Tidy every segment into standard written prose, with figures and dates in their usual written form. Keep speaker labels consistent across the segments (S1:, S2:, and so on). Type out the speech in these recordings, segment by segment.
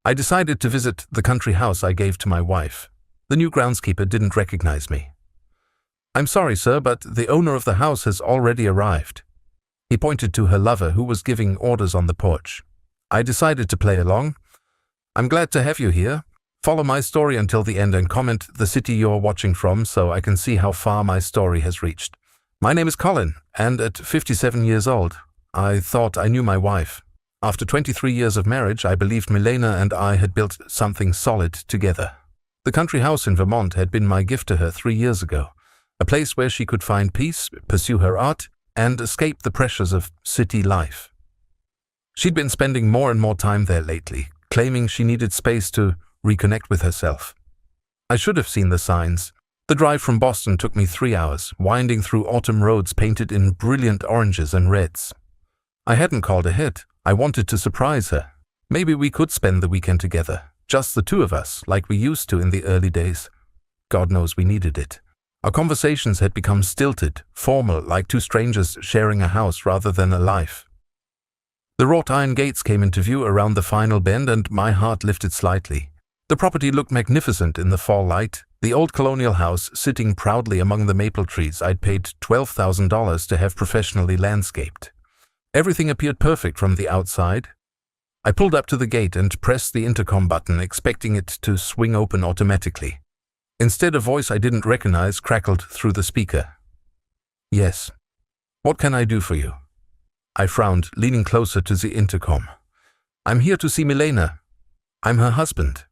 S1: I decided to visit the country house I gave to my wife. The new groundskeeper didn't recognize me. "I'm sorry, sir, but the owner of the house has already arrived." He pointed to her lover, who was giving orders on the porch. I decided to play along. "I'm glad to have you here. Follow my story until the end and comment the city you're watching from so I can see how far my story has reached. My name is Colin, and at 57 years old, I thought I knew my wife. After 23 years of marriage, I believed Milena and I had built something solid together. The country house in Vermont had been my gift to her 3 years ago, a place where she could find peace, pursue her art, and escape the pressures of city life. She'd been spending more and more time there lately, claiming she needed space to reconnect with herself. I should have seen the signs. The drive from Boston took me 3 hours, winding through autumn roads painted in brilliant oranges and reds. I hadn't called ahead. I wanted to surprise her. Maybe we could spend the weekend together, just the two of us, like we used to in the early days. God knows we needed it. Our conversations had become stilted, formal, like two strangers sharing a house rather than a life. The wrought iron gates came into view around the final bend, and my heart lifted slightly. The property looked magnificent in the fall light, the old colonial house sitting proudly among the maple trees I'd paid $12,000 to have professionally landscaped. Everything appeared perfect from the outside. I pulled up to the gate and pressed the intercom button, expecting it to swing open automatically. Instead, a voice I didn't recognize crackled through the speaker. "Yes. What can I do for you?" I frowned, leaning closer to the intercom. "I'm here to see Milena. I'm her husband."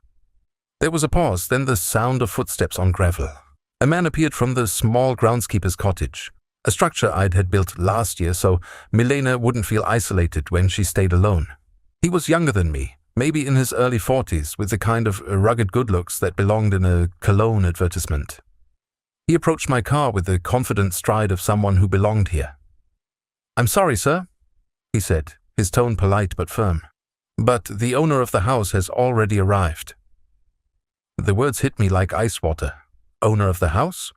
S1: There was a pause, then the sound of footsteps on gravel. A man appeared from the small groundskeeper's cottage, a structure I'd had built last year so Milena wouldn't feel isolated when she stayed alone. He was younger than me, maybe in his early 40s, with the kind of rugged good looks that belonged in a cologne advertisement. He approached my car with the confident stride of someone who belonged here. "I'm sorry, sir," he said, his tone polite but firm, "but the owner of the house has already arrived." The words hit me like ice water. Owner of the house?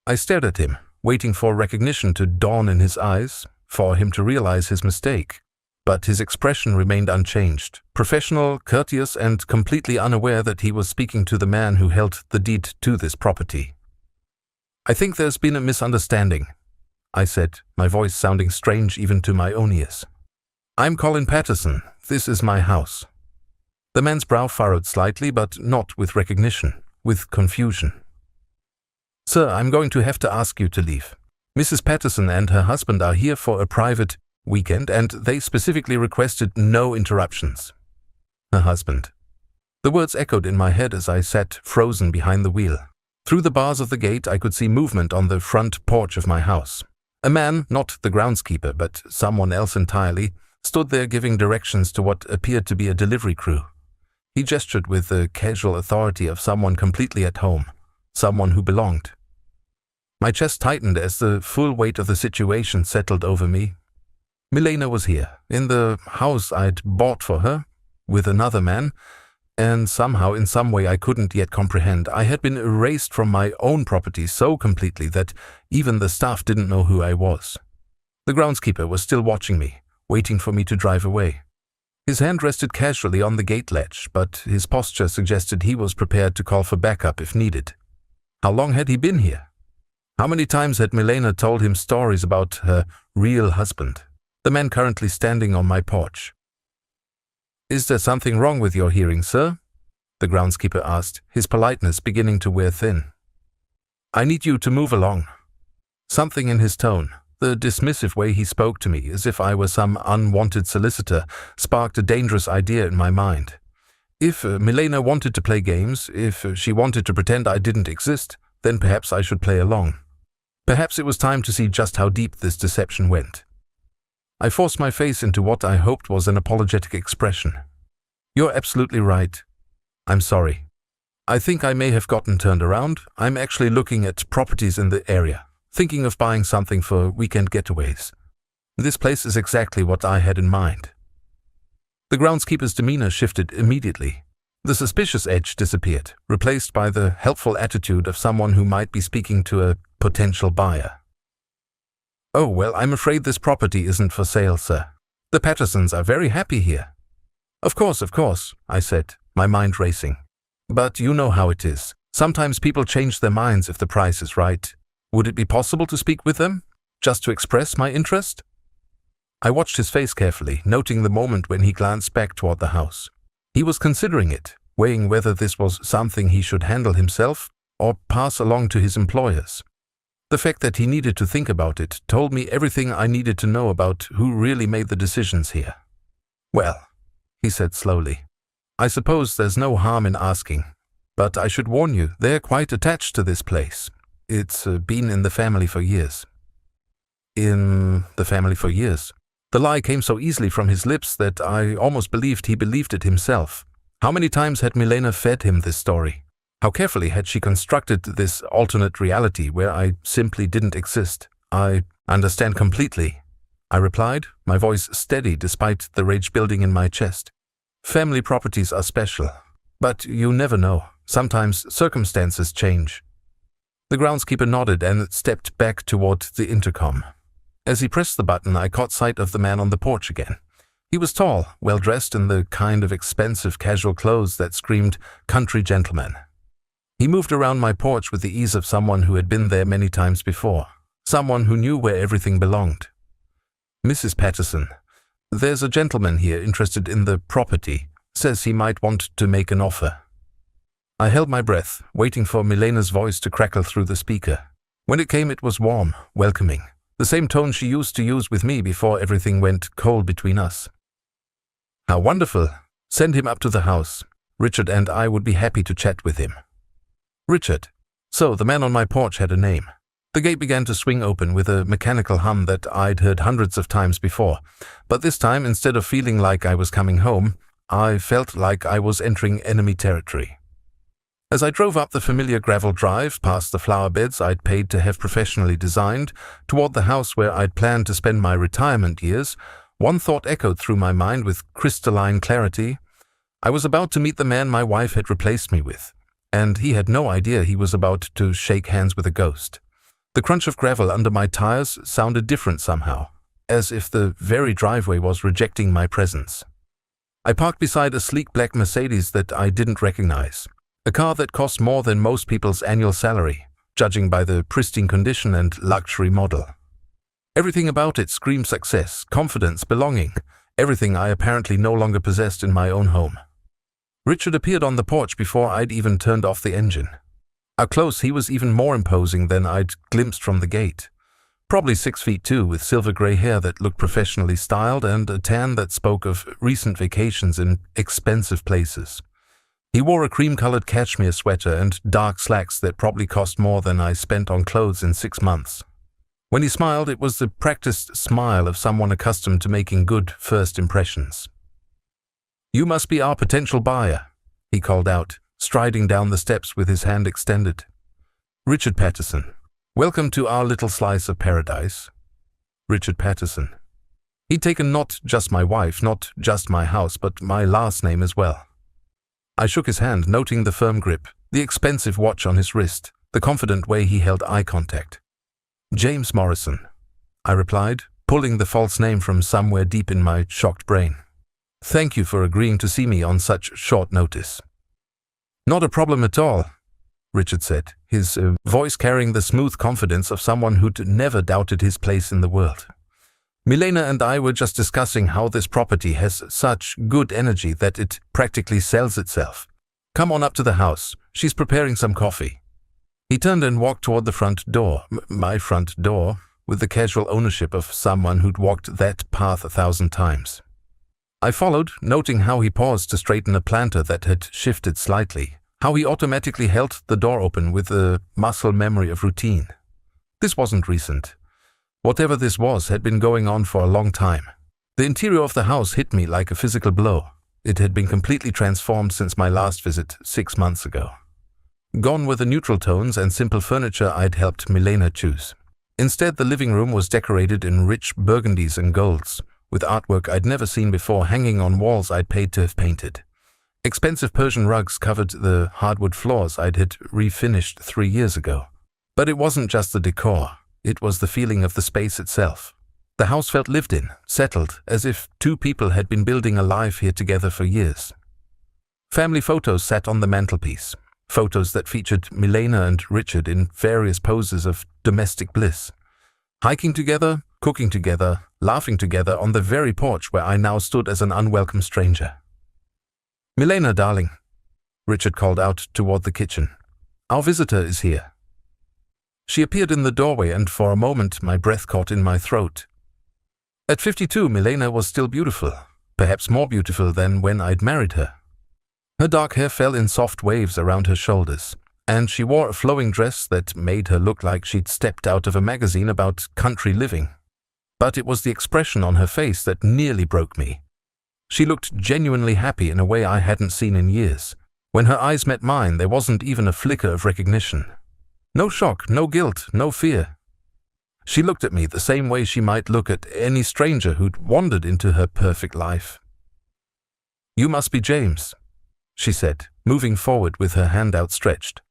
S1: I stared at him, waiting for recognition to dawn in his eyes, for him to realize his mistake. But his expression remained unchanged, professional, courteous, and completely unaware that he was speaking to the man who held the deed to this property. "I think there's been a misunderstanding," I said, my voice sounding strange even to my own ears. "I'm Colin Patterson. This is my house." The man's brow furrowed slightly, but not with recognition, with confusion. "Sir, I'm going to have to ask you to leave. Mrs. Patterson and her husband are here for a private weekend, and they specifically requested no interruptions." Her husband. The words echoed in my head as I sat frozen behind the wheel. Through the bars of the gate, I could see movement on the front porch of my house. A man, not the groundskeeper, but someone else entirely, stood there giving directions to what appeared to be a delivery crew. He gestured with the casual authority of someone completely at home, someone who belonged. My chest tightened as the full weight of the situation settled over me. Milena was here, in the house I'd bought for her, with another man, and somehow, in some way I couldn't yet comprehend, I had been erased from my own property so completely that even the staff didn't know who I was. The groundskeeper was still watching me, waiting for me to drive away. His hand rested casually on the gate latch, but his posture suggested he was prepared to call for backup if needed. How long had he been here? How many times had Milena told him stories about her real husband, the man currently standing on my porch? "Is there something wrong with your hearing, sir?" the groundskeeper asked, his politeness beginning to wear thin. "I need you to move along." Something in his tone, the dismissive way he spoke to me, as if I were some unwanted solicitor, sparked a dangerous idea in my mind. If Milena wanted to play games, if she wanted to pretend I didn't exist, then perhaps I should play along. Perhaps it was time to see just how deep this deception went. I forced my face into what I hoped was an apologetic expression. "You're absolutely right. I'm sorry. I think I may have gotten turned around. I'm actually looking at properties in the area, thinking of buying something for weekend getaways. This place is exactly what I had in mind." The groundskeeper's demeanor shifted immediately. The suspicious edge disappeared, replaced by the helpful attitude of someone who might be speaking to a potential buyer. "Oh, well, I'm afraid this property isn't for sale, sir. The Pattersons are very happy here." Of course, I said, my mind racing. But you know how it is. Sometimes people change their minds if the price is right. Would it be possible to speak with them? Just to express my interest? I watched his face carefully, noting the moment when he glanced back toward the house. He was considering it, weighing whether this was something he should handle himself or pass along to his employers. The fact that he needed to think about it told me everything I needed to know about who really made the decisions here. Well, he said slowly, I suppose there's no harm in asking, but I should warn you, they're quite attached to this place. It's been in the family for years. In the family for years? The lie came so easily from his lips that I almost believed he believed it himself. How many times had Milena fed him this story? How carefully had she constructed this alternate reality where I simply didn't exist? I understand completely, I replied, my voice steady despite the rage building in my chest. Family properties are special, but you never know. Sometimes circumstances change. The groundskeeper nodded and stepped back toward the intercom. As he pressed the button, I caught sight of the man on the porch again. He was tall, well-dressed in the kind of expensive casual clothes that screamed country gentleman. He moved around my porch with the ease of someone who had been there many times before, someone who knew where everything belonged. Mrs. Patterson, there's a gentleman here interested in the property, says he might want to make an offer. I held my breath, waiting for Milena's voice to crackle through the speaker. When it came, it was warm, welcoming, the same tone she used to use with me before everything went cold between us. How wonderful! Send him up to the house. Richard and I would be happy to chat with him. Richard. So the man on my porch had a name. The gate began to swing open with a mechanical hum that I'd heard hundreds of times before, but this time, instead of feeling like I was coming home, I felt like I was entering enemy territory. As I drove up the familiar gravel drive, past the flower beds I'd paid to have professionally designed, toward the house where I'd planned to spend my retirement years, one thought echoed through my mind with crystalline clarity. I was about to meet the man my wife had replaced me with, and he had no idea he was about to shake hands with a ghost. The crunch of gravel under my tires sounded different somehow, as if the very driveway was rejecting my presence. I parked beside a sleek black Mercedes that I didn't recognize. A car that cost more than most people's annual salary, judging by the pristine condition and luxury model. Everything about it screamed success, confidence, belonging, everything I apparently no longer possessed in my own home. Richard appeared on the porch before I'd even turned off the engine. Up close, he was even more imposing than I'd glimpsed from the gate. Probably 6'2", with silver grey hair that looked professionally styled and a tan that spoke of recent vacations in expensive places. He wore a cream-colored cashmere sweater and dark slacks that probably cost more than I spent on clothes in 6 months. When he smiled, it was the practiced smile of someone accustomed to making good first impressions. "You must be our potential buyer," he called out, striding down the steps with his hand extended. "Richard Patterson. Welcome to our little slice of paradise." Richard Patterson. He'd taken not just my wife, not just my house, but my last name as well. I shook his hand, noting the firm grip, the expensive watch on his wrist, the confident way he held eye contact. "James Morrison," I replied, pulling the false name from somewhere deep in my shocked brain. "Thank you for agreeing to see me on such short notice." "Not a problem at all," Richard said, his voice carrying the smooth confidence of someone who'd never doubted his place in the world. "Milena and I were just discussing how this property has such good energy that it practically sells itself. Come on up to the house. She's preparing some coffee." He turned and walked toward the front door, my front door, with the casual ownership of someone who'd walked that path 1,000 times. I followed, noting how he paused to straighten a planter that had shifted slightly, how he automatically held the door open with a muscle memory of routine. This wasn't recent. Whatever this was had been going on for a long time. The interior of the house hit me like a physical blow. It had been completely transformed since my last visit 6 months ago. Gone were the neutral tones and simple furniture I'd helped Milena choose. Instead, the living room was decorated in rich burgundies and golds, with artwork I'd never seen before hanging on walls I'd paid to have painted. Expensive Persian rugs covered the hardwood floors I'd had refinished 3 years ago. But it wasn't just the decor. It was the feeling of the space itself. The house felt lived in, settled, as if two people had been building a life here together for years. Family photos sat on the mantelpiece, photos that featured Milena and Richard in various poses of domestic bliss, hiking together, cooking together, laughing together on the very porch where I now stood as an unwelcome stranger. "Milena, darling," Richard called out toward the kitchen. "Our visitor is here." She appeared in the doorway, and for a moment my breath caught in my throat. At 52, Milena was still beautiful, perhaps more beautiful than when I'd married her. Her dark hair fell in soft waves around her shoulders, and she wore a flowing dress that made her look like she'd stepped out of a magazine about country living. But it was the expression on her face that nearly broke me. She looked genuinely happy in a way I hadn't seen in years. When her eyes met mine, there wasn't even a flicker of recognition. No shock, no guilt, no fear. She looked at me the same way she might look at any stranger who'd wandered into her perfect life. "You must be James," she said, moving forward with her hand outstretched.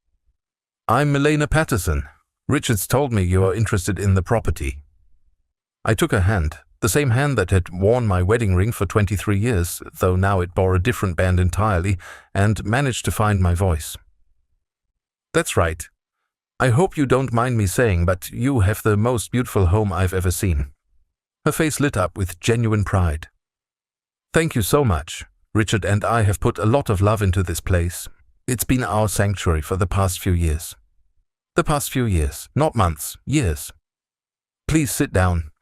S1: "I'm Milena Patterson. Richard's told me you are interested in the property." I took her hand, the same hand that had worn my wedding ring for 23 years, though now it bore a different band entirely, and managed to find my voice. "That's right. I hope you don't mind me saying, but you have the most beautiful home I've ever seen." Her face lit up with genuine pride. "Thank you so much. Richard and I have put a lot of love into this place. It's been our sanctuary for the past few years." The past few years, not months, years. "Please sit down,"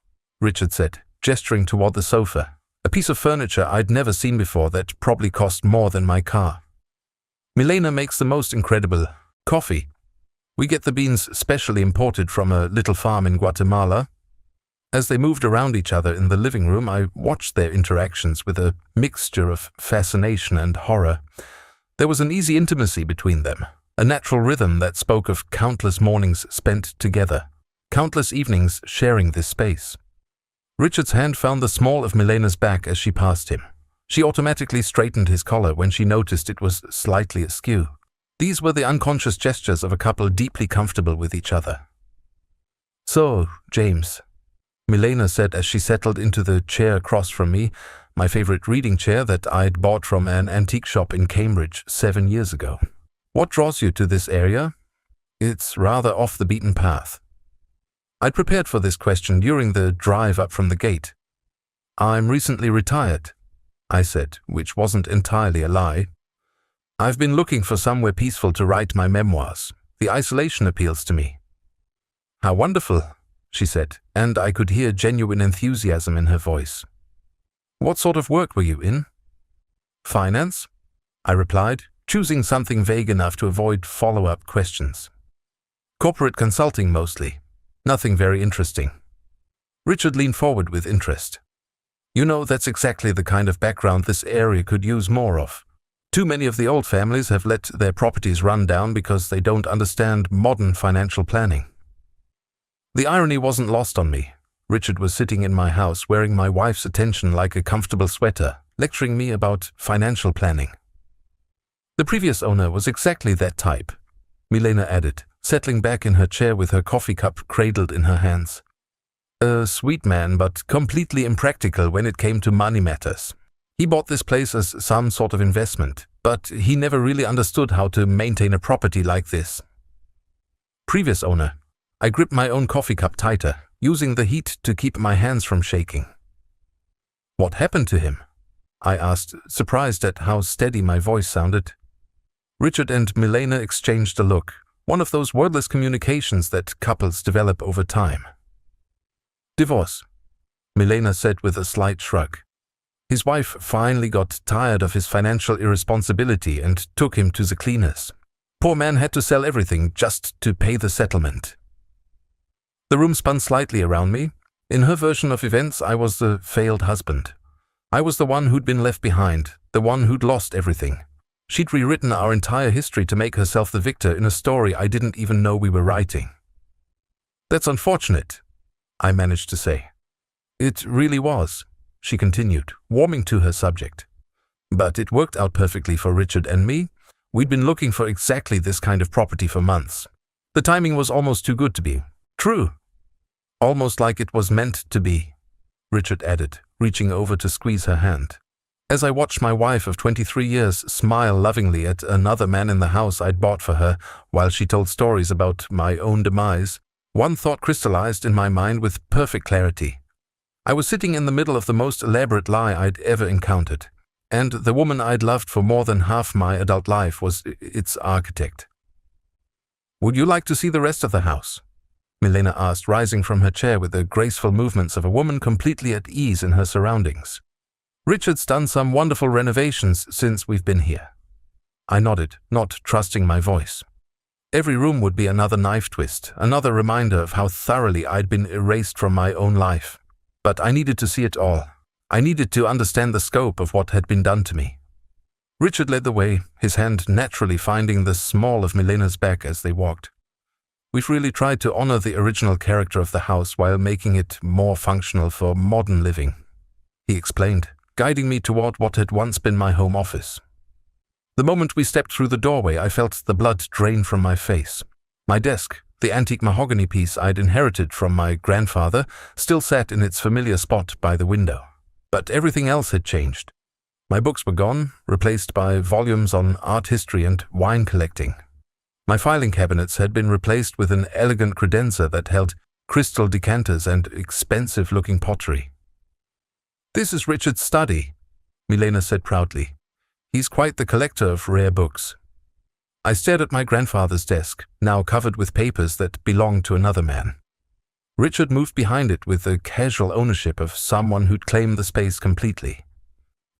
S1: Richard said, gesturing toward the sofa, a piece of furniture I'd never seen before that probably cost more than my car. "Milena makes the most incredible coffee. We get the beans specially imported from a little farm in Guatemala." As they moved around each other in the living room, I watched their interactions with a mixture of fascination and horror. There was an easy intimacy between them, a natural rhythm that spoke of countless mornings spent together, countless evenings sharing this space. Richard's hand found the small of Milena's back as she passed him. She automatically straightened his collar when she noticed it was slightly askew. These were the unconscious gestures of a couple deeply comfortable with each other. "So, James," Milena said as she settled into the chair across from me, my favorite reading chair that I'd bought from an antique shop in Cambridge 7 years ago. "What draws you to this area? It's rather off the beaten path." I'd prepared for this question during the drive up from the gate. "I'm recently retired," I said, which wasn't entirely a lie. "I've been looking for somewhere peaceful to write my memoirs. The isolation appeals to me." "How wonderful," she said, and I could hear genuine enthusiasm in her voice. "What sort of work were you in?" "Finance," I replied, choosing something vague enough to avoid follow-up questions. "Corporate consulting mostly. Nothing very interesting." Richard leaned forward with interest. "You know, that's exactly the kind of background this area could use more of. Too many of the old families have let their properties run down because they don't understand modern financial planning." The irony wasn't lost on me. Richard was sitting in my house wearing my wife's attention like a comfortable sweater, lecturing me about financial planning. "The previous owner was exactly that type," Milena added, settling back in her chair with her coffee cup cradled in her hands. "A sweet man, but completely impractical when it came to money matters. He bought this place as some sort of investment, but he never really understood how to maintain a property like this." "Previous owner." I gripped my own coffee cup tighter, using the heat to keep my hands from shaking. "What happened to him?" I asked, surprised at how steady my voice sounded. Richard and Milena exchanged a look, one of those wordless communications that couples develop over time. "Divorce," Milena said with a slight shrug. "His wife finally got tired of his financial irresponsibility and took him to the cleaners. Poor man had to sell everything just to pay the settlement." The room spun slightly around me. In her version of events, I was the failed husband. I was the one who'd been left behind, the one who'd lost everything. She'd rewritten our entire history to make herself the victor in a story I didn't even know we were writing. "That's unfortunate," I managed to say. "It really was," she continued, warming to her subject. "But it worked out perfectly for Richard and me. We'd been looking for exactly this kind of property for months. The timing was almost too good to be true. Almost like it was meant to be." Richard added, reaching over to squeeze her hand. As I watched my wife of 23 years smile lovingly at another man in the house I'd bought for her while she told stories about my own demise, one thought crystallized in my mind with perfect clarity. I was sitting in the middle of the most elaborate lie I'd ever encountered, and the woman I'd loved for more than half my adult life was its architect. "Would you like to see the rest of the house?" Milena asked, rising from her chair with the graceful movements of a woman completely at ease in her surroundings. "Richard's done some wonderful renovations since we've been here." I nodded, not trusting my voice. Every room would be another knife twist, another reminder of how thoroughly I'd been erased from my own life. But I needed to see it all. I needed to understand the scope of what had been done to me. Richard led the way, his hand naturally finding the small of Milena's back as they walked. "We've really tried to honor the original character of the house while making it more functional for modern living," he explained, guiding me toward what had once been my home office. The moment we stepped through the doorway, I felt the blood drain from my face. My desk, the antique mahogany piece I'd inherited from my grandfather, still sat in its familiar spot by the window. But everything else had changed. My books were gone, replaced by volumes on art history and wine collecting. My filing cabinets had been replaced with an elegant credenza that held crystal decanters and expensive-looking pottery. "This is Richard's study," Milena said proudly. "He's quite the collector of rare books." I stared at my grandfather's desk, now covered with papers that belonged to another man. Richard moved behind it with the casual ownership of someone who'd claimed the space completely.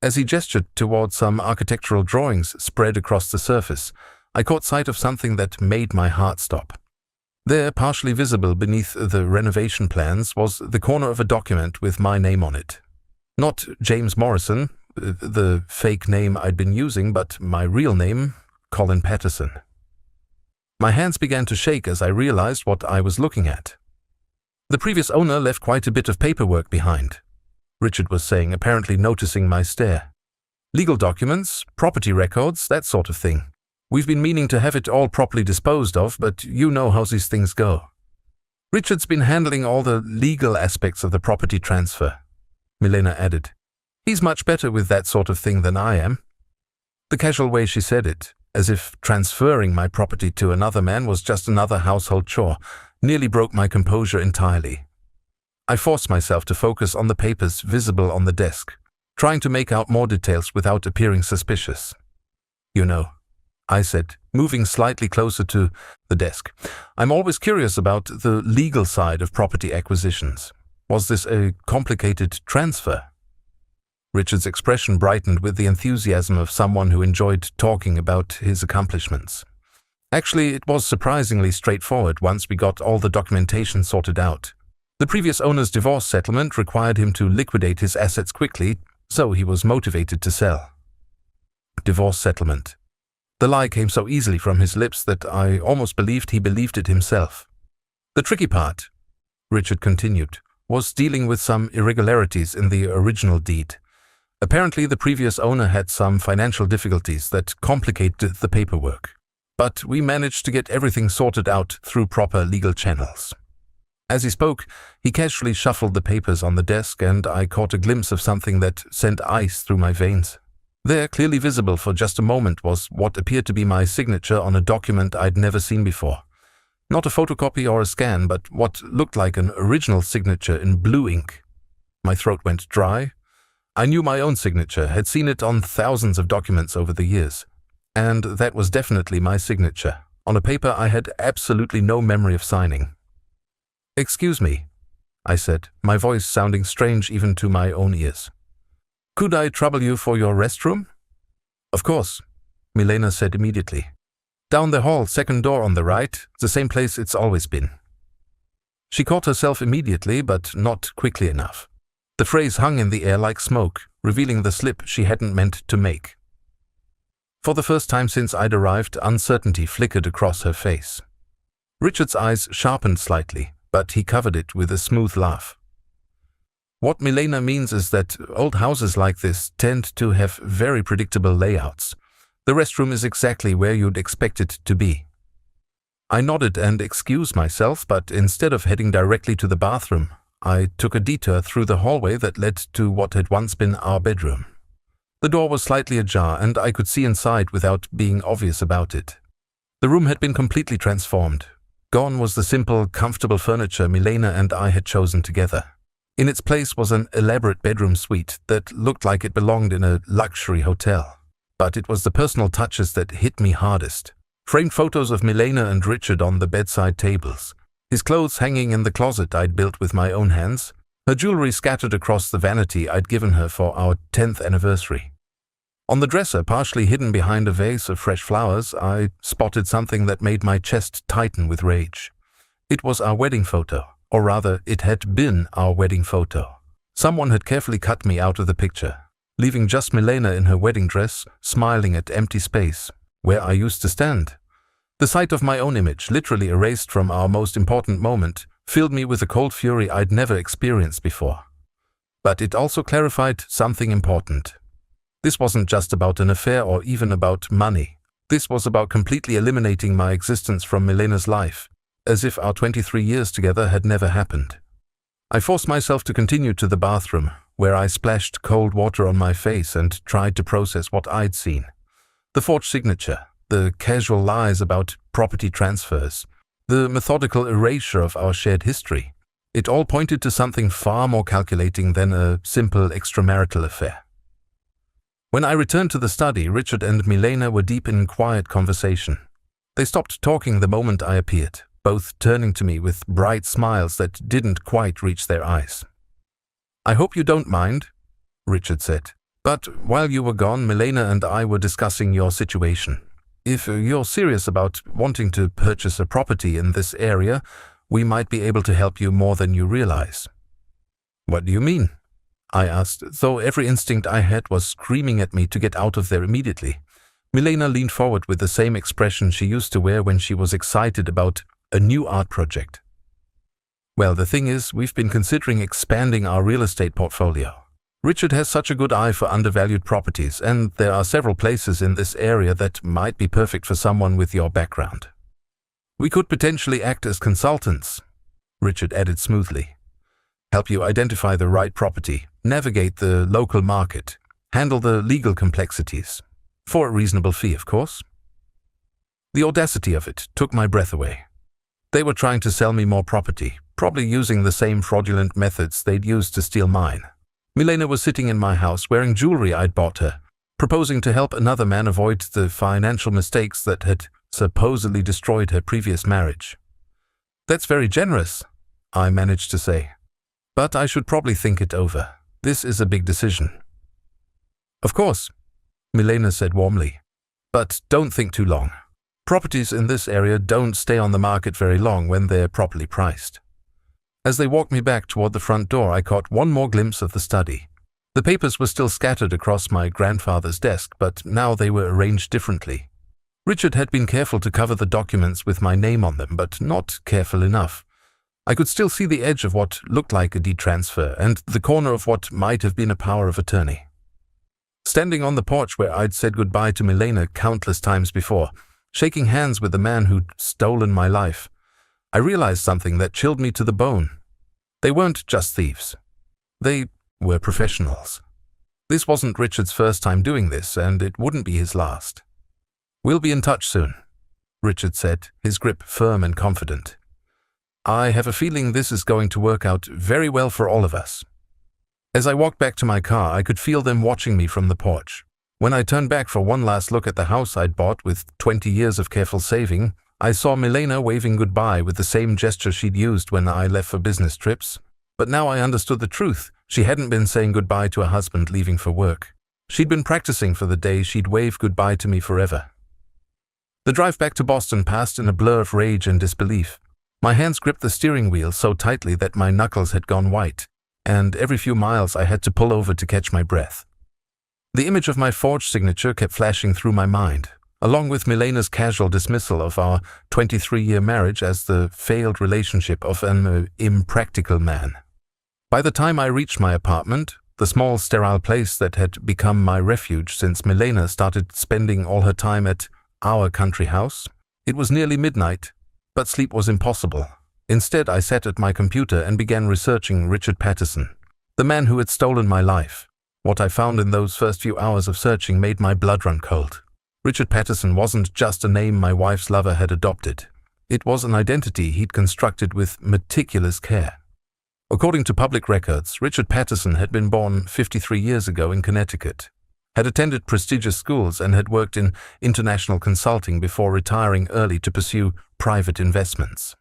S1: As he gestured toward some architectural drawings spread across the surface, I caught sight of something that made my heart stop. There, partially visible beneath the renovation plans, was the corner of a document with my name on it. Not James Morrison, the fake name I'd been using, but my real name, Colin Patterson. My hands began to shake as I realized what I was looking at. "The previous owner left quite a bit of paperwork behind," Richard was saying, apparently noticing my stare. "Legal documents, property records, that sort of thing. We've been meaning to have it all properly disposed of, but you know how these things go. Richard's been handling all the legal aspects of the property transfer," Milena added. "He's much better with that sort of thing than I am." The casual way she said it, as if transferring my property to another man was just another household chore, nearly broke my composure entirely. I forced myself to focus on the papers visible on the desk, trying to make out more details without appearing suspicious. "You know," I said, moving slightly closer to the desk, "I'm always curious about the legal side of property acquisitions. Was this a complicated transfer?" Richard's expression brightened with the enthusiasm of someone who enjoyed talking about his accomplishments. "Actually, it was surprisingly straightforward once we got all the documentation sorted out. The previous owner's divorce settlement required him to liquidate his assets quickly, so he was motivated to sell." Divorce settlement. The lie came so easily from his lips that I almost believed he believed it himself. "The tricky part," Richard continued, "was dealing with some irregularities in the original deed. Apparently, the previous owner had some financial difficulties that complicated the paperwork. But we managed to get everything sorted out through proper legal channels." As he spoke, he casually shuffled the papers on the desk, and I caught a glimpse of something that sent ice through my veins. There, clearly visible for just a moment, was what appeared to be my signature on a document I'd never seen before. Not a photocopy or a scan, but what looked like an original signature in blue ink. My throat went dry. I knew my own signature, had seen it on thousands of documents over the years. And that was definitely my signature, on a paper I had absolutely no memory of signing. "Excuse me," I said, my voice sounding strange even to my own ears. "Could I trouble you for your restroom?" "Of course," Milena said immediately. "Down the hall, second door on the right, the same place it's always been." She caught herself immediately, but not quickly enough. The phrase hung in the air like smoke, revealing the slip she hadn't meant to make. For the first time since I'd arrived, uncertainty flickered across her face. Richard's eyes sharpened slightly, but he covered it with a smooth laugh. "What Milena means is that old houses like this tend to have very predictable layouts. The restroom is exactly where you'd expect it to be." I nodded and excused myself, but instead of heading directly to the bathroom, I took a detour through the hallway that led to what had once been our bedroom. The door was slightly ajar, and I could see inside without being obvious about it. The room had been completely transformed. Gone was the simple, comfortable furniture Milena and I had chosen together. In its place was an elaborate bedroom suite that looked like it belonged in a luxury hotel. But it was the personal touches that hit me hardest. Framed photos of Milena and Richard on the bedside tables, his clothes hanging in the closet I'd built with my own hands, her jewelry scattered across the vanity I'd given her for our 10th anniversary. On the dresser, partially hidden behind a vase of fresh flowers, I spotted something that made my chest tighten with rage. It was our wedding photo, or rather, it had been our wedding photo. Someone had carefully cut me out of the picture, leaving just Milena in her wedding dress, smiling at empty space, where I used to stand. The sight of my own image, literally erased from our most important moment, filled me with a cold fury I'd never experienced before. But it also clarified something important. This wasn't just about an affair or even about money. This was about completely eliminating my existence from Milena's life, as if our 23 years together had never happened. I forced myself to continue to the bathroom, where I splashed cold water on my face and tried to process what I'd seen. The forged signature, the casual lies about property transfers, the methodical erasure of our shared history. It all pointed to something far more calculating than a simple extramarital affair. When I returned to the study, Richard and Milena were deep in quiet conversation. They stopped talking the moment I appeared, both turning to me with bright smiles that didn't quite reach their eyes. "I hope you don't mind," Richard said, "but while you were gone, Milena and I were discussing your situation. If you're serious about wanting to purchase a property in this area, we might be able to help you more than you realize." "What do you mean?" I asked, though every instinct I had was screaming at me to get out of there immediately. Milena leaned forward with the same expression she used to wear when she was excited about a new art project. "Well, the thing is, we've been considering expanding our real estate portfolio. Richard has such a good eye for undervalued properties, and there are several places in this area that might be perfect for someone with your background. We could potentially act as consultants," Richard added smoothly. "Help you identify the right property, navigate the local market, handle the legal complexities. For a reasonable fee, of course." The audacity of it took my breath away. They were trying to sell me more property, probably using the same fraudulent methods they'd used to steal mine. Milena was sitting in my house wearing jewelry I'd bought her, proposing to help another man avoid the financial mistakes that had supposedly destroyed her previous marriage. "That's very generous," I managed to say. "But I should probably think it over. This is a big decision." "Of course," Milena said warmly. "But don't think too long. Properties in this area don't stay on the market very long when they're properly priced." As they walked me back toward the front door, I caught one more glimpse of the study. The papers were still scattered across my grandfather's desk, but now they were arranged differently. Richard had been careful to cover the documents with my name on them, but not careful enough. I could still see the edge of what looked like a deed transfer and the corner of what might have been a power of attorney. Standing on the porch where I'd said goodbye to Milena countless times before, shaking hands with the man who'd stolen my life, I realized something that chilled me to the bone. They weren't just thieves. They were professionals. This wasn't Richard's first time doing this, and it wouldn't be his last. "We'll be in touch soon," Richard said, his grip firm and confident. "I have a feeling this is going to work out very well for all of us." As I walked back to my car, I could feel them watching me from the porch. When I turned back for one last look at the house I'd bought with 20 years of careful saving, I saw Milena waving goodbye with the same gesture she'd used when I left for business trips. But now I understood the truth. She hadn't been saying goodbye to her husband leaving for work. She'd been practicing for the day she'd wave goodbye to me forever. The drive back to Boston passed in a blur of rage and disbelief. My hands gripped the steering wheel so tightly that my knuckles had gone white, and every few miles I had to pull over to catch my breath. The image of my forged signature kept flashing through my mind, along with Milena's casual dismissal of our 23-year marriage as the failed relationship of an impractical man. By the time I reached my apartment, the small sterile place that had become my refuge since Milena started spending all her time at our country house, it was nearly midnight, but sleep was impossible. Instead, I sat at my computer and began researching Richard Patterson, the man who had stolen my life. What I found in those first few hours of searching made my blood run cold. Richard Patterson wasn't just a name my wife's lover had adopted. It was an identity he'd constructed with meticulous care. According to public records, Richard Patterson had been born 53 years ago in Connecticut, had attended prestigious schools, and had worked in international consulting before retiring early to pursue private investments.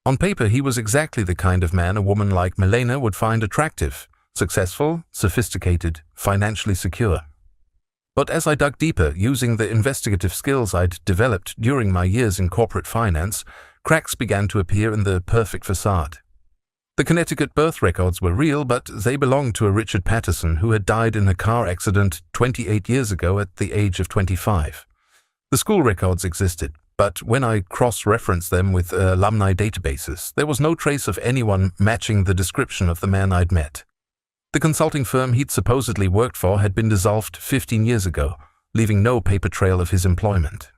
S1: On paper, he was exactly the kind of man a woman like Milena would find attractive, successful, sophisticated, financially secure. But as I dug deeper, using the investigative skills I'd developed during my years in corporate finance, cracks began to appear in the perfect facade. The Connecticut birth records were real, but they belonged to a Richard Patterson who had died in a car accident 28 years ago at the age of 25. The school records existed, but when I cross-referenced them with alumni databases, there was no trace of anyone matching the description of the man I'd met. The consulting firm he'd supposedly worked for had been dissolved 15 years ago, leaving no paper trail of his employment.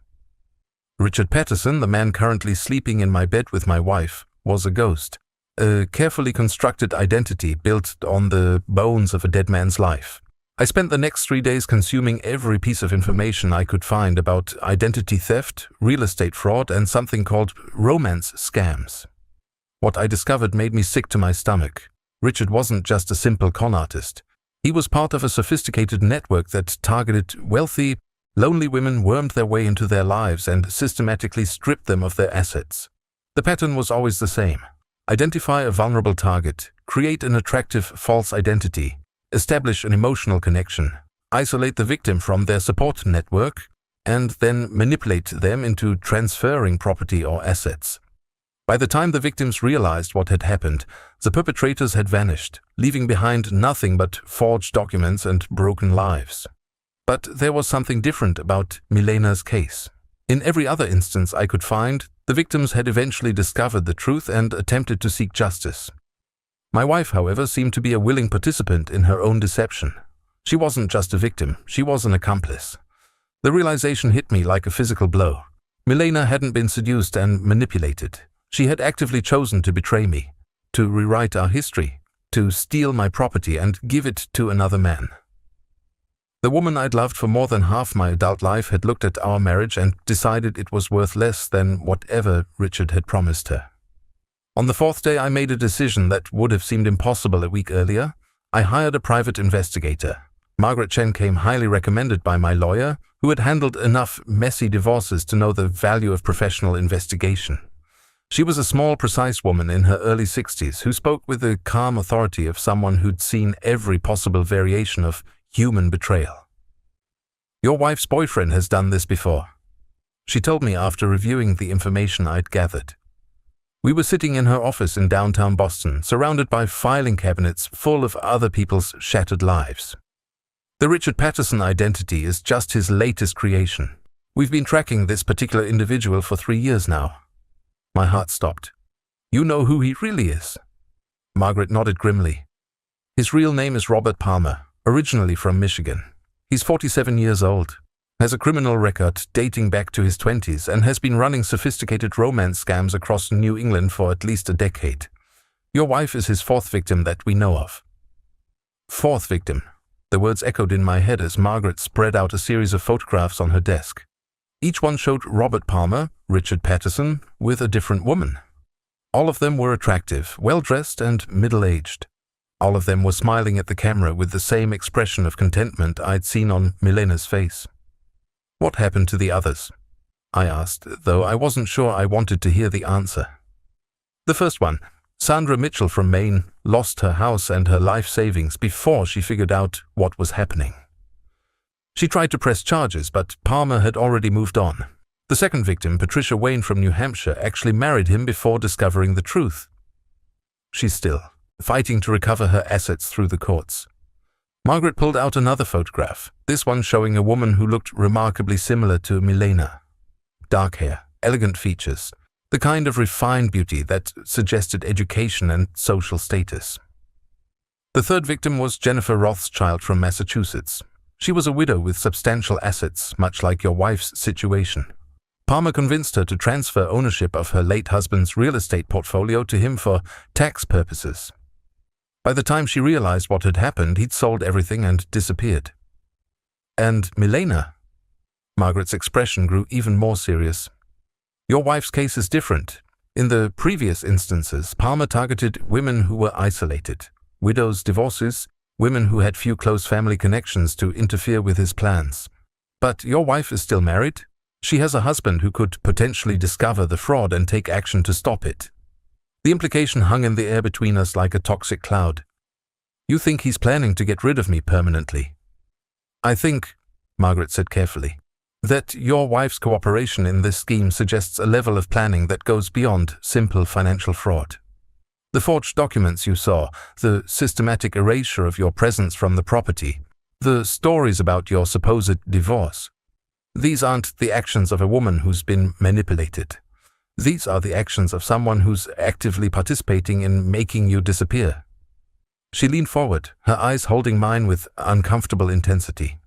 S1: Richard Patterson, the man currently sleeping in my bed with my wife, was a ghost, a carefully constructed identity built on the bones of a dead man's life. I spent the next 3 days consuming every piece of information I could find about identity theft, real estate fraud, and something called romance scams. What I discovered made me sick to my stomach. Richard wasn't just a simple con artist. He was part of a sophisticated network that targeted wealthy, lonely women, wormed their way into their lives, and systematically stripped them of their assets. The pattern was always the same. Identify a vulnerable target, create an attractive false identity, establish an emotional connection, isolate the victim from their support network, and then manipulate them into transferring property or assets. By the time the victims realized what had happened, the perpetrators had vanished, leaving behind nothing but forged documents and broken lives. But there was something different about Milena's case. In every other instance I could find, the victims had eventually discovered the truth and attempted to seek justice. My wife, however, seemed to be a willing participant in her own deception. She wasn't just a victim, she was an accomplice. The realization hit me like a physical blow. Milena hadn't been seduced and manipulated. She had actively chosen to betray me, to rewrite our history, to steal my property and give it to another man. The woman I'd loved for more than half my adult life had looked at our marriage and decided it was worth less than whatever Richard had promised her. On the fourth day, I made a decision that would have seemed impossible a week earlier. I hired a private investigator. Margaret Chen came highly recommended by my lawyer, who had handled enough messy divorces to know the value of professional investigation. She was a small, precise woman in her early 60s who spoke with the calm authority of someone who'd seen every possible variation of human betrayal. "Your wife's boyfriend has done this before," she told me after reviewing the information I'd gathered. We were sitting in her office in downtown Boston, surrounded by filing cabinets full of other people's shattered lives. The Richard Patterson identity is just his latest creation. We've been tracking this particular individual for 3 years now. My heart stopped. "You know who he really is?" Margaret nodded grimly. "His real name is Robert Palmer, originally from Michigan. He's 47 years old, has a criminal record dating back to his 20s, and has been running sophisticated romance scams across New England for at least a decade. Your wife is his 4th victim that we know of." 4th victim. The words echoed in my head as Margaret spread out a series of photographs on her desk. Each one showed Robert Palmer, Richard Patterson, with a different woman. All of them were attractive, well-dressed, and middle-aged. All of them were smiling at the camera with the same expression of contentment I'd seen on Milena's face. "What happened to the others?" I asked, though I wasn't sure I wanted to hear the answer. "The first one, Sandra Mitchell from Maine, lost her house and her life savings before she figured out what was happening. She tried to press charges, but Palmer had already moved on. The second victim, Patricia Wayne from New Hampshire, actually married him before discovering the truth. She's still fighting to recover her assets through the courts." Margaret pulled out another photograph, this one showing a woman who looked remarkably similar to Milena. Dark hair, elegant features, the kind of refined beauty that suggested education and social status. The third victim was Jennifer Rothschild from Massachusetts. She was a widow with substantial assets, much like your wife's situation. Palmer convinced her to transfer ownership of her late husband's real estate portfolio to him for tax purposes. By the time she realized what had happened, he'd sold everything and disappeared. And Milena? Margaret's expression grew even more serious. Your wife's case is different. In the previous instances, Palmer targeted women who were isolated, widows, divorces, women who had few close family connections to interfere with his plans. But your wife is still married? She has a husband who could potentially discover the fraud and take action to stop it. The implication hung in the air between us like a toxic cloud. You think he's planning to get rid of me permanently? I think, Margaret said carefully, that your wife's cooperation in this scheme suggests a level of planning that goes beyond simple financial fraud. The forged documents you saw, the systematic erasure of your presence from the property, the stories about your supposed divorce. These aren't the actions of a woman who's been manipulated. These are the actions of someone who's actively participating in making you disappear. She leaned forward, her eyes holding mine with uncomfortable intensity.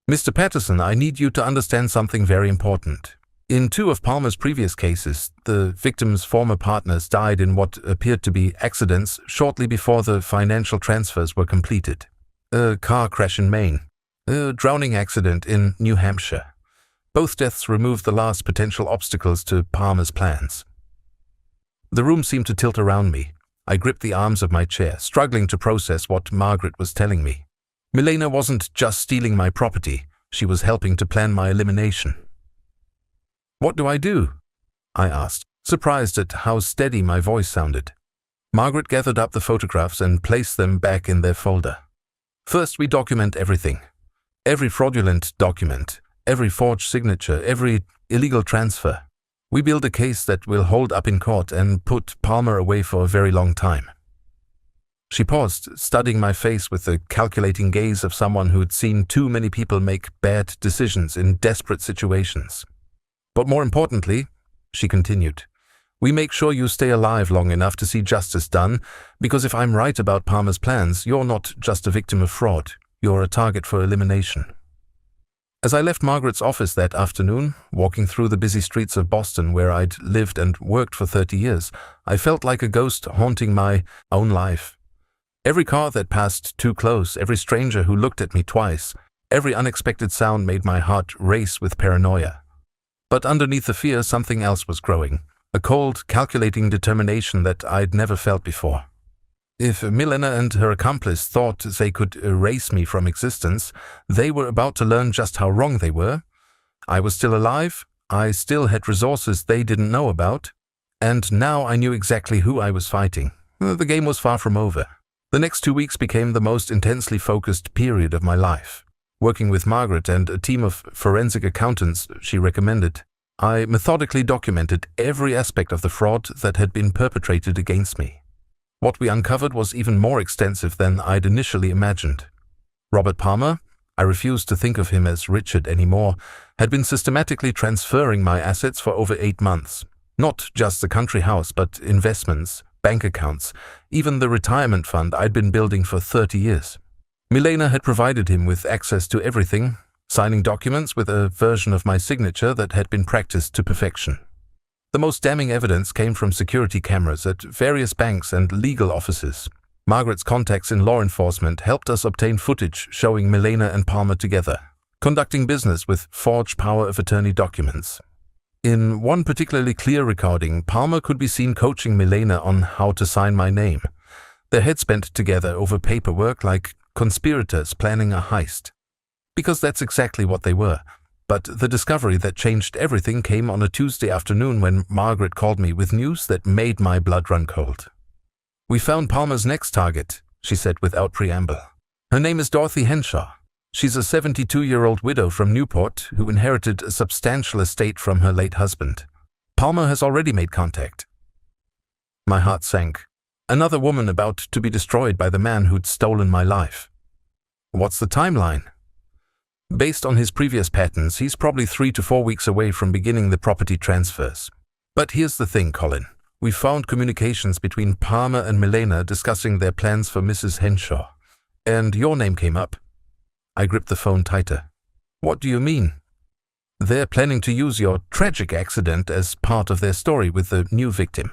S1: Mr. Patterson, I need you to understand something very important. In 2 of Palmer's previous cases, the victims' former partners died in what appeared to be accidents shortly before the financial transfers were completed. A car crash in Maine, a drowning accident in New Hampshire. Both deaths removed the last potential obstacles to Palmer's plans. The room seemed to tilt around me. I gripped the arms of my chair, struggling to process what Margaret was telling me. Milena wasn't just stealing my property, she was helping to plan my elimination. What do I do? I asked, surprised at how steady my voice sounded. Margaret gathered up the photographs and placed them back in their folder. First, we document everything. Every fraudulent document, every forged signature, every illegal transfer. We build a case that will hold up in court and put Palmer away for a very long time. She paused, studying my face with the calculating gaze of someone who'd seen too many people make bad decisions in desperate situations. But more importantly, she continued, we make sure you stay alive long enough to see justice done, because if I'm right about Palmer's plans, you're not just a victim of fraud, you're a target for elimination. As I left Margaret's office that afternoon, walking through the busy streets of Boston where I'd lived and worked for 30 years, I felt like a ghost haunting my own life. Every car that passed too close, every stranger who looked at me twice, every unexpected sound made my heart race with paranoia. But underneath the fear, something else was growing, a cold, calculating determination that I'd never felt before. If Milena and her accomplice thought they could erase me from existence, they were about to learn just how wrong they were. I was still alive, I still had resources they didn't know about, and now I knew exactly who I was fighting. The game was far from over. The next 2 weeks became the most intensely focused period of my life. Working with Margaret and a team of forensic accountants she recommended, I methodically documented every aspect of the fraud that had been perpetrated against me. What we uncovered was even more extensive than I'd initially imagined. Robert Palmer, I refused to think of him as Richard anymore, had been systematically transferring my assets for over 8 months. Not just the country house, but investments, bank accounts, even the retirement fund I'd been building for 30 years. Milena had provided him with access to everything, signing documents with a version of my signature that had been practiced to perfection. The most damning evidence came from security cameras at various banks and legal offices. Margaret's contacts in law enforcement helped us obtain footage showing Milena and Palmer together, conducting business with forged power of attorney documents. In one particularly clear recording, Palmer could be seen coaching Milena on how to sign my name. Their heads spent together over paperwork like conspirators planning a heist. Because that's exactly what they were. But the discovery that changed everything came on a Tuesday afternoon when Margaret called me with news that made my blood run cold. We found Palmer's next target, she said without preamble. Her name is Dorothy Henshaw. She's a 72-year-old widow from Newport who inherited a substantial estate from her late husband. Palmer has already made contact. My heart sank. Another woman about to be destroyed by the man who'd stolen my life. What's the timeline? Based on his previous patterns, he's probably 3 to 4 weeks away from beginning the property transfers. But here's the thing, Colin. We found communications between Palmer and Milena discussing their plans for Mrs. Henshaw. And your name came up. I gripped the phone tighter. What do you mean? They're planning to use your tragic accident as part of their story with the new victim.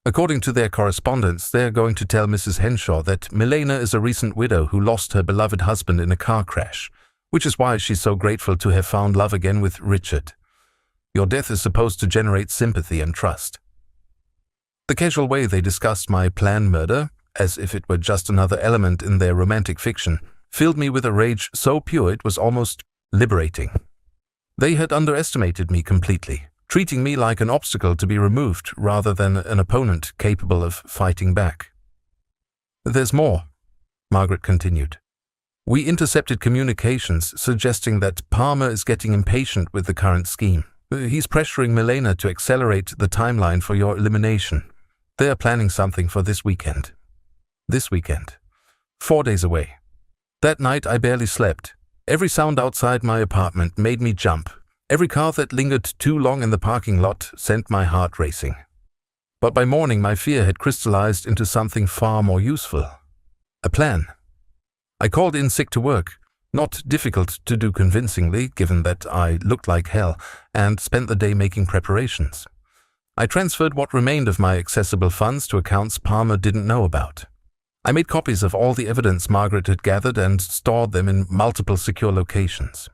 S1: According to their correspondence, they're going to tell Mrs. Henshaw that Milena is a recent widow who lost her beloved husband in a car crash, which is why she's so grateful to have found love again with Richard. Your death is supposed to generate sympathy and trust. The casual way they discussed my planned murder, as if it were just another element in their romantic fiction, filled me with a rage so pure it was almost liberating. They had underestimated me completely, treating me like an obstacle to be removed rather than an opponent capable of fighting back. There's more, Margaret continued. We intercepted communications suggesting that Palmer is getting impatient with the current scheme. He's pressuring Milena to accelerate the timeline for your elimination. They are planning something for this weekend. This weekend. 4 days away. That night I barely slept. Every sound outside my apartment made me jump. Every car that lingered too long in the parking lot sent my heart racing. But by morning my fear had crystallized into something far more useful. A plan. I called in sick to work, not difficult to do convincingly given that I looked like hell, and spent the day making preparations. I transferred what remained of my accessible funds to accounts Palmer didn't know about. I made copies of all the evidence Margaret had gathered and stored them in multiple secure locations.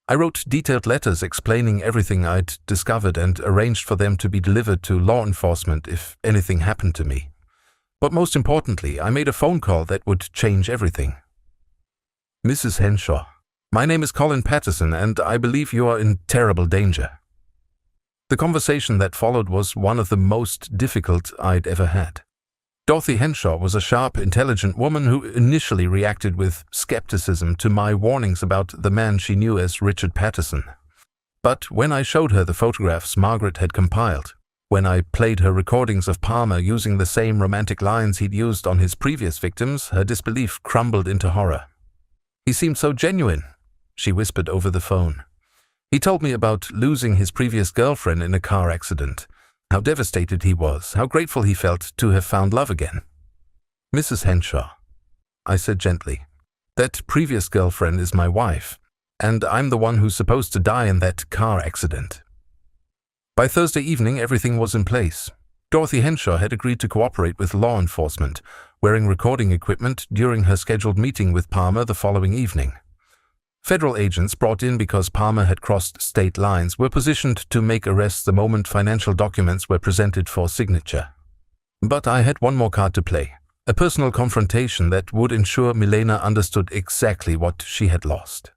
S1: I wrote detailed letters explaining everything I'd discovered and arranged for them to be delivered to law enforcement if anything happened to me. But most importantly, I made a phone call that would change everything. Mrs. Henshaw, my name is Colin Patterson, and I believe you are in terrible danger. The conversation that followed was one of the most difficult I'd ever had. Dorothy Henshaw was a sharp, intelligent woman who initially reacted with skepticism to my warnings about the man she knew as Richard Patterson. But when I showed her the photographs Margaret had compiled, when I played her recordings of Palmer using the same romantic lines he'd used on his previous victims, her disbelief crumbled into horror. He seemed so genuine, she whispered over the phone. He told me about losing his previous girlfriend in a car accident, how devastated he was, how grateful he felt to have found love again. Mrs. Henshaw, I said gently, that previous girlfriend is my wife, and I'm the one who's supposed to die in that car accident. By Thursday evening, everything was in place. Dorothy Henshaw had agreed to cooperate with law enforcement, wearing recording equipment during her scheduled meeting with Palmer the following evening. Federal agents brought in because Palmer had crossed state lines were positioned to make arrests the moment financial documents were presented for signature. But I had one more card to play, a personal confrontation that would ensure Milena understood exactly what she had lost.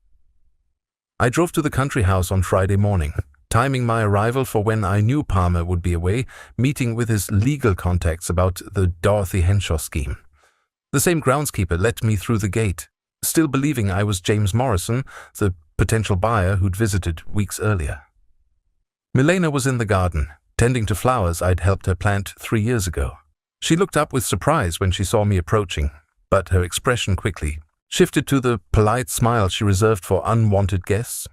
S1: I drove to the country house on Friday morning, timing my arrival for when I knew Palmer would be away, meeting with his legal contacts about the Dorothy Henshaw scheme. The same groundskeeper let me through the gate, still believing I was James Morrison, the potential buyer who'd visited weeks earlier. Milena was in the garden, tending to flowers I'd helped her plant 3 years ago. She looked up with surprise when she saw me approaching, but her expression quickly shifted to the polite smile she reserved for unwanted guests.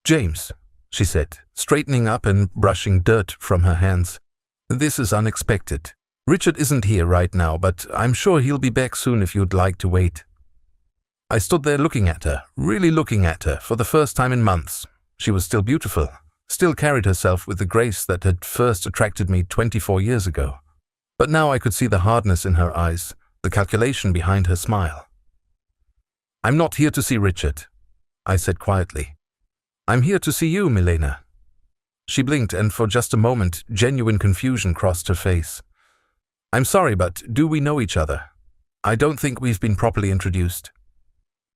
S1: James, she said, straightening up and brushing dirt from her hands. This is unexpected. Richard isn't here right now, but I'm sure he'll be back soon if you'd like to wait. I stood there looking at her, really looking at her, for the first time in months. She was still beautiful, still carried herself with the grace that had first attracted me 24 years ago. But now I could see the hardness in her eyes, the calculation behind her smile. I'm not here to see Richard, I said quietly. I'm here to see you, Milena. She blinked, and for just a moment, genuine confusion crossed her face. I'm sorry, but do we know each other? I don't think we've been properly introduced.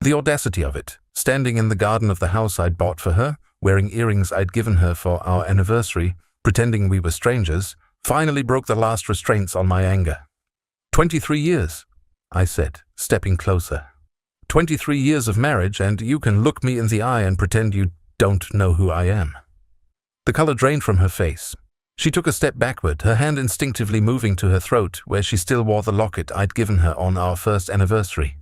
S1: The audacity of it, standing in the garden of the house I'd bought for her, wearing earrings I'd given her for our anniversary, pretending we were strangers, finally broke the last restraints on my anger. 23 years, I said, stepping closer. 23 years of marriage, and you can look me in the eye and pretend you don't know who I am. The color drained from her face. She took a step backward, her hand instinctively moving to her throat, where she still wore the locket I'd given her on our first anniversary.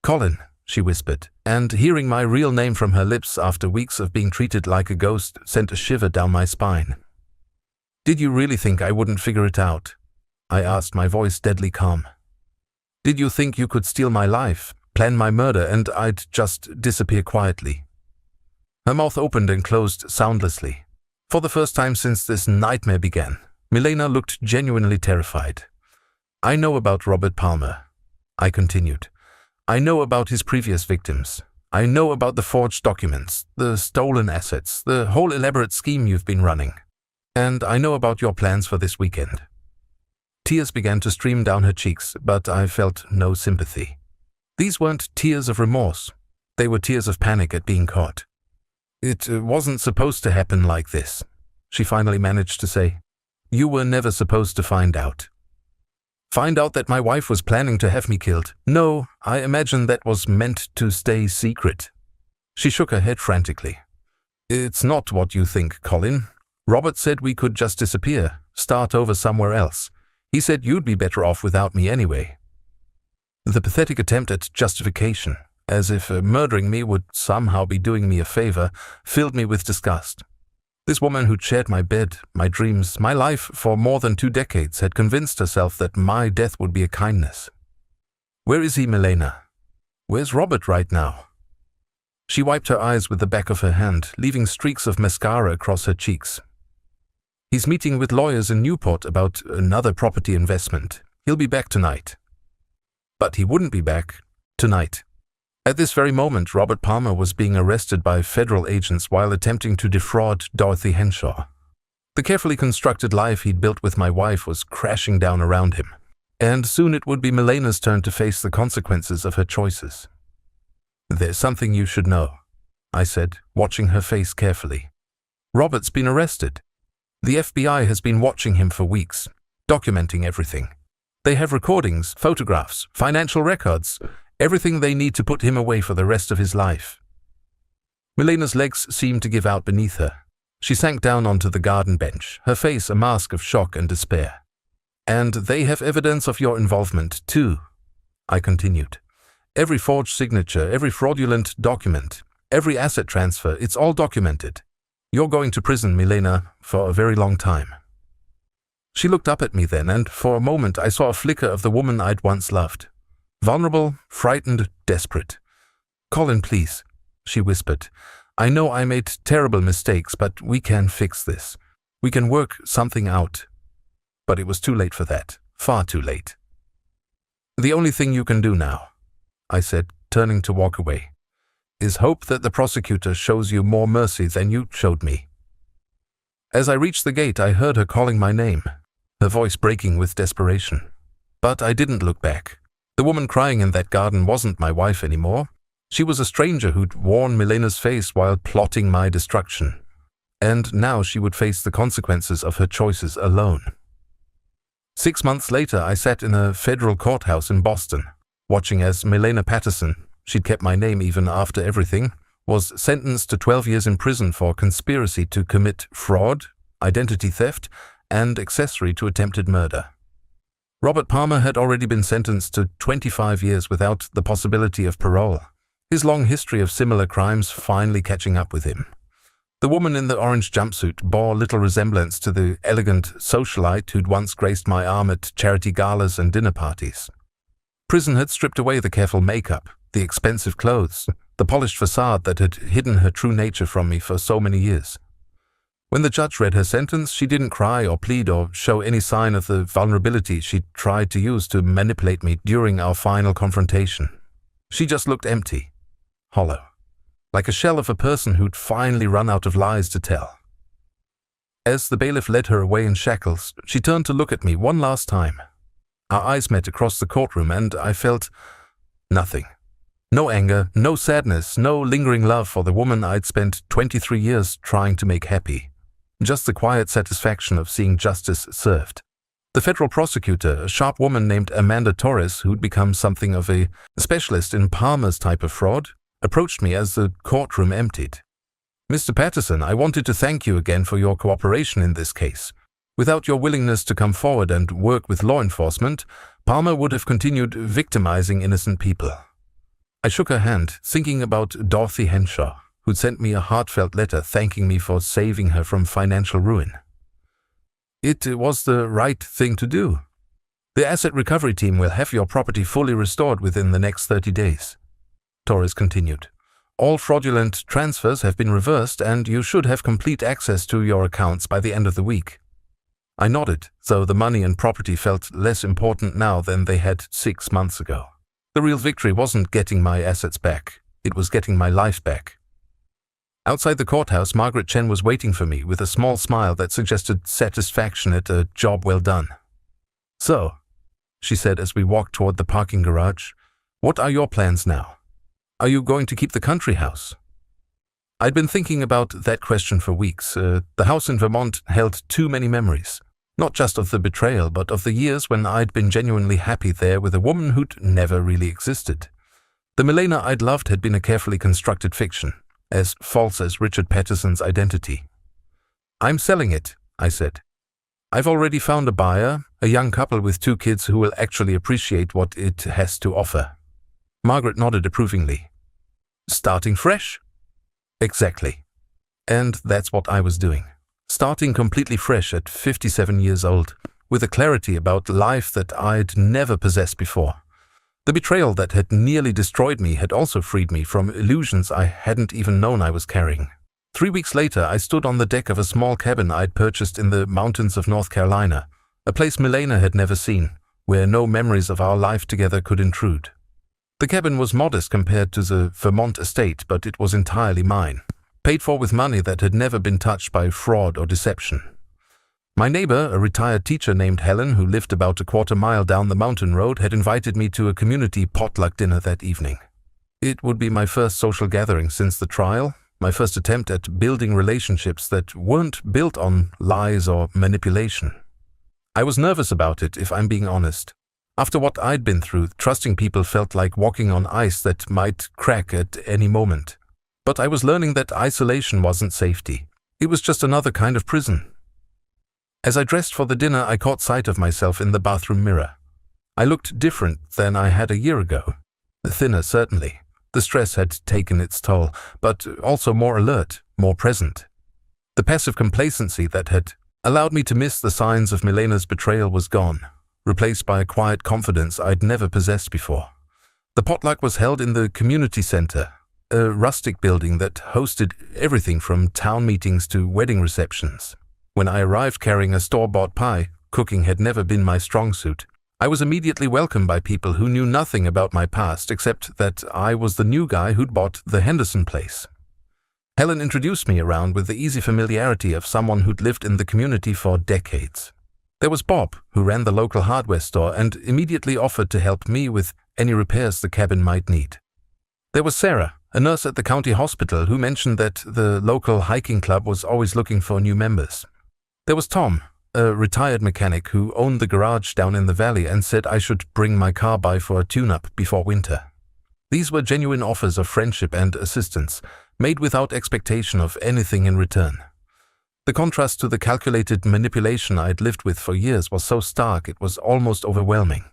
S1: Colin, she whispered, and hearing my real name from her lips after weeks of being treated like a ghost sent a shiver down my spine. Did you really think I wouldn't figure it out? I asked, my voice deadly calm. Did you think you could steal my life, plan my murder, and I'd just disappear quietly? Her mouth opened and closed soundlessly. For the first time since this nightmare began, Milena looked genuinely terrified. "I know about Robert Palmer," I continued. "I know about his previous victims. I know about the forged documents, the stolen assets, the whole elaborate scheme you've been running. And I know about your plans for this weekend." Tears began to stream down her cheeks, but I felt no sympathy. These weren't tears of remorse. They were tears of panic at being caught. "It wasn't supposed to happen like this," she finally managed to say. "You were never supposed to find out." "Find out that my wife was planning to have me killed? No, I imagine that was meant to stay secret." She shook her head frantically. "It's not what you think, Colin. Robert said we could just disappear, start over somewhere else. He said you'd be better off without me anyway." The pathetic attempt at justification, as if murdering me would somehow be doing me a favor, filled me with disgust. This woman who'd shared my bed, my dreams, my life for more than 2 decades had convinced herself that my death would be a kindness. "Where is he, Milena? Where's Robert right now?" She wiped her eyes with the back of her hand, leaving streaks of mascara across her cheeks. "He's meeting with lawyers in Newport about another property investment. He'll be back tonight." But he wouldn't be back tonight. At this very moment, Robert Palmer was being arrested by federal agents while attempting to defraud Dorothy Henshaw. The carefully constructed life he'd built with my wife was crashing down around him, and soon it would be Milena's turn to face the consequences of her choices. "There's something you should know," I said, watching her face carefully. "Robert's been arrested. The FBI has been watching him for weeks, documenting everything. They have recordings, photographs, financial records, everything they need to put him away for the rest of his life." Milena's legs seemed to give out beneath her. She sank down onto the garden bench, her face a mask of shock and despair. "And they have evidence of your involvement, too," I continued. "Every forged signature, every fraudulent document, every asset transfer, it's all documented. You're going to prison, Milena, for a very long time." She looked up at me then, and for a moment I saw a flicker of the woman I'd once loved. Vulnerable, frightened, desperate. "Colin, please," she whispered. "I know I made terrible mistakes, but we can fix this. We can work something out." But it was too late for that. Far too late. "The only thing you can do now," I said, turning to walk away, "is hope that the prosecutor shows you more mercy than you showed me." As I reached the gate, I heard her calling my name, her voice breaking with desperation. But I didn't look back. The woman crying in that garden wasn't my wife anymore. She was a stranger who'd worn Milena's face while plotting my destruction. And now she would face the consequences of her choices alone. 6 months later, I sat in a federal courthouse in Boston, watching as Milena Patterson, she'd kept my name even after everything, was sentenced to 12 years in prison for conspiracy to commit fraud, identity theft, and accessory to attempted murder. Robert Palmer had already been sentenced to 25 years without the possibility of parole, his long history of similar crimes finally catching up with him. The woman in the orange jumpsuit bore little resemblance to the elegant socialite who'd once graced my arm at charity galas and dinner parties. Prison had stripped away the careful makeup, the expensive clothes, the polished facade that had hidden her true nature from me for so many years. When the judge read her sentence, she didn't cry or plead or show any sign of the vulnerability she'd tried to use to manipulate me during our final confrontation. She just looked empty, hollow, like a shell of a person who'd finally run out of lies to tell. As the bailiff led her away in shackles, she turned to look at me one last time. Our eyes met across the courtroom, and I felt nothing. No anger, no sadness, no lingering love for the woman I'd spent 23 years trying to make happy. Just the quiet satisfaction of seeing justice served. The federal prosecutor, a sharp woman named Amanda Torres, who'd become something of a specialist in Palmer's type of fraud, approached me as the courtroom emptied. "Mr. Patterson, I wanted to thank you again for your cooperation in this case. Without your willingness to come forward and work with law enforcement, Palmer would have continued victimizing innocent people." I shook her hand, thinking about Dorothy Henshaw, who'd sent me a heartfelt letter thanking me for saving her from financial ruin. It was the right thing to do. "The asset recovery team will have your property fully restored within the next 30 days. Torres continued. All fraudulent transfers have been reversed and you should have complete access to your accounts by the end of the week. I nodded, though the money and property felt less important now than they had 6 months ago. The real victory wasn't getting my assets back, it was getting my life back. Outside the courthouse, Margaret Chen was waiting for me with a small smile that suggested satisfaction at a job well done. "So," she said as we walked toward the parking garage, "what are your plans now? Are you going to keep the country house?" I'd been thinking about that question for weeks. The house in Vermont held too many memories, not just of the betrayal, but of the years when I'd been genuinely happy there with a woman who'd never really existed. The Milena I'd loved had been a carefully constructed fiction, as false as Richard Patterson's identity. "I'm selling it," I said. "I've already found a buyer, a young couple with 2 kids who will actually appreciate what it has to offer." Margaret nodded approvingly. "Starting fresh?" "Exactly. And that's what I was doing. Starting completely fresh at 57 years old, with a clarity about life that I'd never possessed before. The betrayal that had nearly destroyed me had also freed me from illusions I hadn't even known I was carrying. 3 weeks later, I stood on the deck of a small cabin I'd purchased in the mountains of North Carolina, a place Milena had never seen, where no memories of our life together could intrude. The cabin was modest compared to the Vermont estate, but it was entirely mine, paid for with money that had never been touched by fraud or deception. My neighbor, a retired teacher named Helen, who lived about a quarter mile down the mountain road, had invited me to a community potluck dinner that evening. It would be my first social gathering since the trial, my first attempt at building relationships that weren't built on lies or manipulation. I was nervous about it, if I'm being honest. After what I'd been through, trusting people felt like walking on ice that might crack at any moment. But I was learning that isolation wasn't safety. It was just another kind of prison. As I dressed for the dinner, I caught sight of myself in the bathroom mirror. I looked different than I had a year ago. Thinner, certainly. The stress had taken its toll, but also more alert, more present. The passive complacency that had allowed me to miss the signs of Milena's betrayal was gone, replaced by a quiet confidence I'd never possessed before. The potluck was held in the community center, a rustic building that hosted everything from town meetings to wedding receptions. When I arrived carrying a store-bought pie, cooking had never been my strong suit. I was immediately welcomed by people who knew nothing about my past except that I was the new guy who'd bought the Henderson place. Helen introduced me around with the easy familiarity of someone who'd lived in the community for decades. There was Bob, who ran the local hardware store and immediately offered to help me with any repairs the cabin might need. There was Sarah, a nurse at the county hospital, who mentioned that the local hiking club was always looking for new members. There was Tom, a retired mechanic who owned the garage down in the valley and said I should bring my car by for a tune-up before winter. These were genuine offers of friendship and assistance, made without expectation of anything in return. The contrast to the calculated manipulation I'd lived with for years was so stark it was almost overwhelming.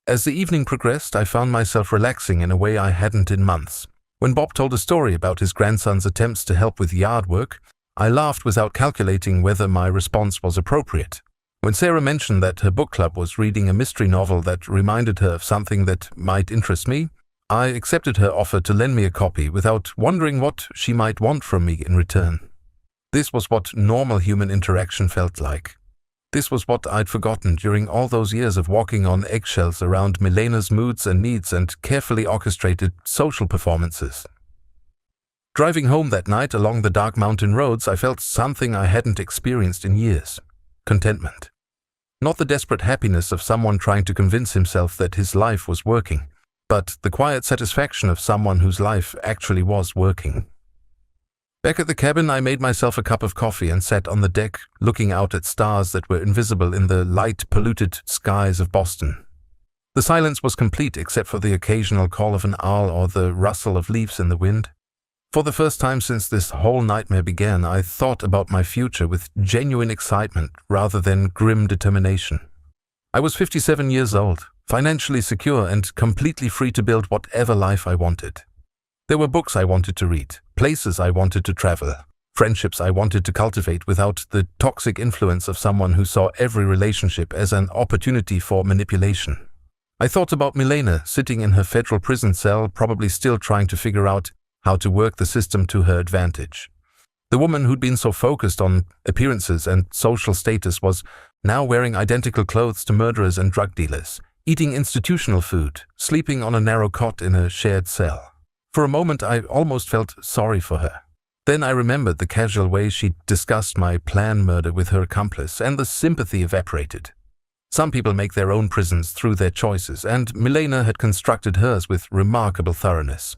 S1: As the evening progressed, I found myself relaxing in a way I hadn't in months. When Bob told a story about his grandson's attempts to help with yard work, I laughed without calculating whether my response was appropriate. When Sarah mentioned that her book club was reading a mystery novel that reminded her of something that might interest me, I accepted her offer to lend me a copy without wondering what she might want from me in return. This was what normal human interaction felt like. This was what I'd forgotten during all those years of walking on eggshells around Milena's moods and needs and carefully orchestrated social performances. Driving home that night along the dark mountain roads, I felt something I hadn't experienced in years: contentment. Not the desperate happiness of someone trying to convince himself that his life was working, but the quiet satisfaction of someone whose life actually was working. Back at the cabin, I made myself a cup of coffee and sat on the deck, looking out at stars that were invisible in the light-polluted skies of Boston. The silence was complete except for the occasional call of an owl or the rustle of leaves in the wind. For the first time since this whole nightmare began, I thought about my future with genuine excitement rather than grim determination. I was 57 years old, financially secure and completely free to build whatever life I wanted. There were books I wanted to read, places I wanted to travel, friendships I wanted to cultivate without the toxic influence of someone who saw every relationship as an opportunity for manipulation. I thought about Milena sitting in her federal prison cell, probably still trying to figure out how to work the system to her advantage. The woman who'd been so focused on appearances and social status was now wearing identical clothes to murderers and drug dealers, eating institutional food, sleeping on a narrow cot in a shared cell. For a moment, I almost felt sorry for her. Then I remembered the casual way she'd discussed my planned murder with her accomplice, and the sympathy evaporated. Some people make their own prisons through their choices, and Milena had constructed hers with remarkable thoroughness.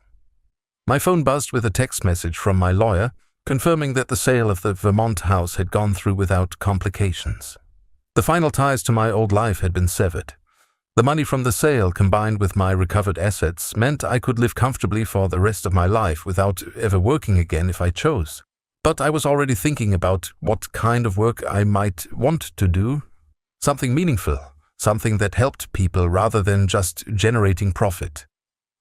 S1: My phone buzzed with a text message from my lawyer, confirming that the sale of the Vermont house had gone through without complications. The final ties to my old life had been severed. The money from the sale, combined with my recovered assets, meant I could live comfortably for the rest of my life without ever working again if I chose. But I was already thinking about what kind of work I might want to do. Something meaningful, something that helped people rather than just generating profit.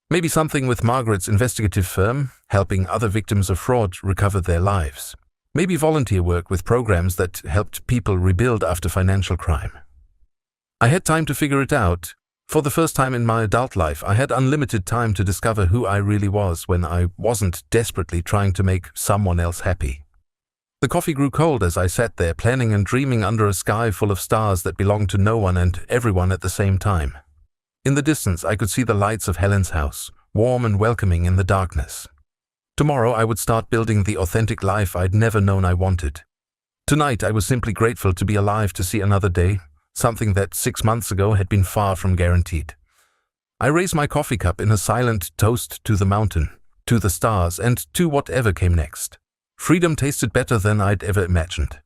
S1: Maybe something with Margaret's investigative firm, helping other victims of fraud recover their lives. Maybe volunteer work with programs that helped people rebuild after financial crime. I had time to figure it out. For the first time in my adult life, I had unlimited time to discover who I really was when I wasn't desperately trying to make someone else happy. The coffee grew cold as I sat there planning and dreaming under a sky full of stars that belonged to no one and everyone at the same time. In the distance, I could see the lights of Helen's house, warm and welcoming in the darkness. Tomorrow, I would start building the authentic life I'd never known I wanted. Tonight, I was simply grateful to be alive to see another day, something that 6 months ago had been far from guaranteed. I raised my coffee cup in a silent toast to the mountain, to the stars, and to whatever came next. Freedom tasted better than I'd ever imagined.